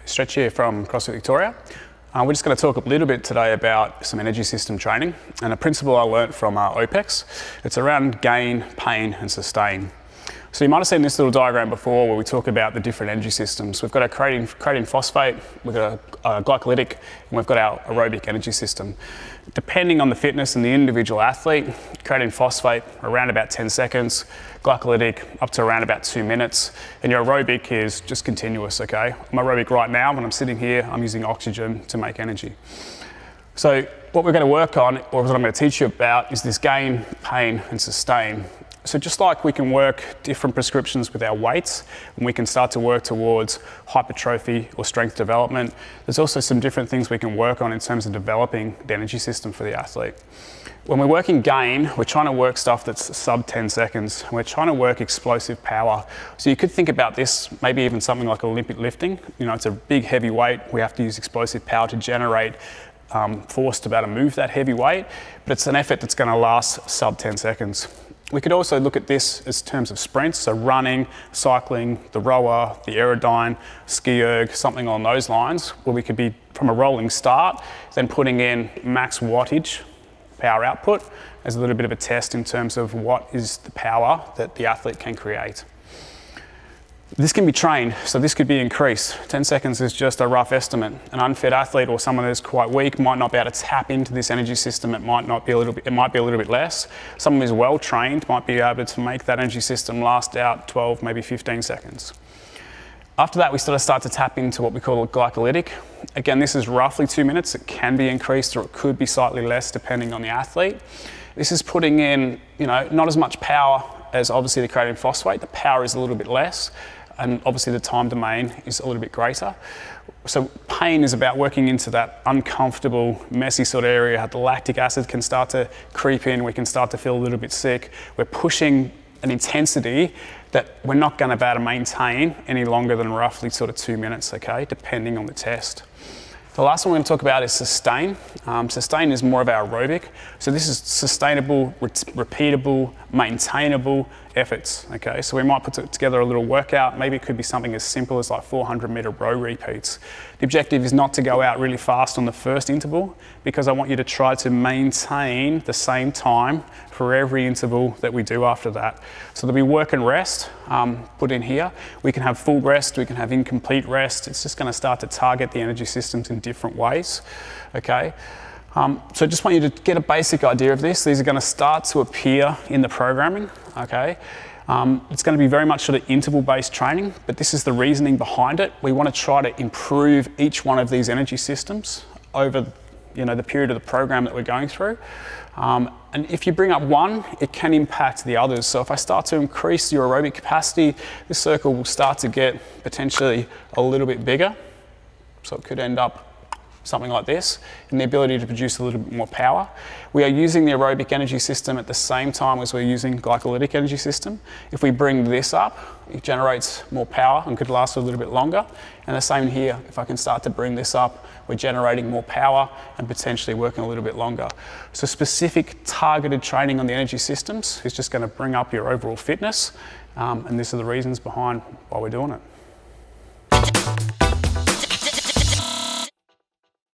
Stretch here from CrossFit Victoria. We're just going to talk a little bit today about some energy system training and a principle I learnt from OPEX. It's around gain, pain and sustain. So you might have seen this little diagram before where we talk about the different energy systems. We've got our creatine phosphate, we've got a glycolytic, and we've got our aerobic energy system. Depending on the fitness and the individual athlete, creatine phosphate around about 10 seconds, glycolytic up to around about 2 minutes, and your aerobic is just continuous, okay? I'm aerobic right now. When I'm sitting here, I'm using oxygen to make energy. So what we're going to work on, or what I'm going to teach you about, is this gain, pain and sustain. So just like we can work different prescriptions with our weights, and we can start to work towards hypertrophy or strength development, there's also some different things we can work on in terms of developing the energy system for the athlete. When we're working gain, we're trying to work stuff that's sub 10 seconds. We're trying to work explosive power. So you could think about this, maybe even something like Olympic lifting. You know, it's a big heavy weight. We have to use explosive power to generate force to be able to move that heavy weight, but it's an effort that's going to last sub 10 seconds. We could also look at this as terms of sprints, so running, cycling, the rower, the aerodyne, ski erg, something along those lines, where we could be from a rolling start, then putting in max wattage power output as a little bit of a test in terms of what is the power that the athlete can create. This can be trained, so this could be increased. 10 seconds is just a rough estimate. An unfit athlete or someone who's quite weak might not be able to tap into this energy system. It might be a little bit less. Someone who's well trained might be able to make that energy system last out 12, maybe 15 seconds. After that, we start to tap into what we call a glycolytic. Again, this is roughly 2 minutes. It can be increased or it could be slightly less depending on the athlete. This is putting in, not as much power as obviously the creatine phosphate. The power is a little bit less, and obviously the time domain is a little bit greater. So pain is about working into that uncomfortable, messy sort of area. The lactic acid can start to creep in. We can start to feel a little bit sick. We're pushing an intensity that we're not going to be able to maintain any longer than roughly sort of 2 minutes, okay, depending on the test. The last one we're going to talk about is sustain. Sustain is more of our aerobic. So this is sustainable, repeatable, maintainable efforts, okay? So we might put together a little workout. Maybe it could be something as simple as like 400-meter row repeats. The objective is not to go out really fast on the first interval, because I want you to try to maintain the same time for every interval that we do after that. So there'll be work and rest put in here. We can have full rest, we can have incomplete rest. It's just going to start to target the energy systems in different ways, okay? So I just want you to get a basic idea of this. These are going to start to appear in the programming, okay? It's going to be very much sort of interval-based training, but this is the reasoning behind it. We want to try to improve each one of these energy systems over the period of the program that we're going through. And if you bring up one, it can impact the others. So if I start to increase your aerobic capacity, this circle will start to get potentially a little bit bigger. So it could end up something like this, and the ability to produce a little bit more power. We are using the aerobic energy system at the same time as we're using glycolytic energy system. If we bring this up, it generates more power and could last a little bit longer. And the same here, if I can start to bring this up, we're generating more power and potentially working a little bit longer. So specific targeted training on the energy systems is just going to bring up your overall fitness, and these are the reasons behind why we're doing it.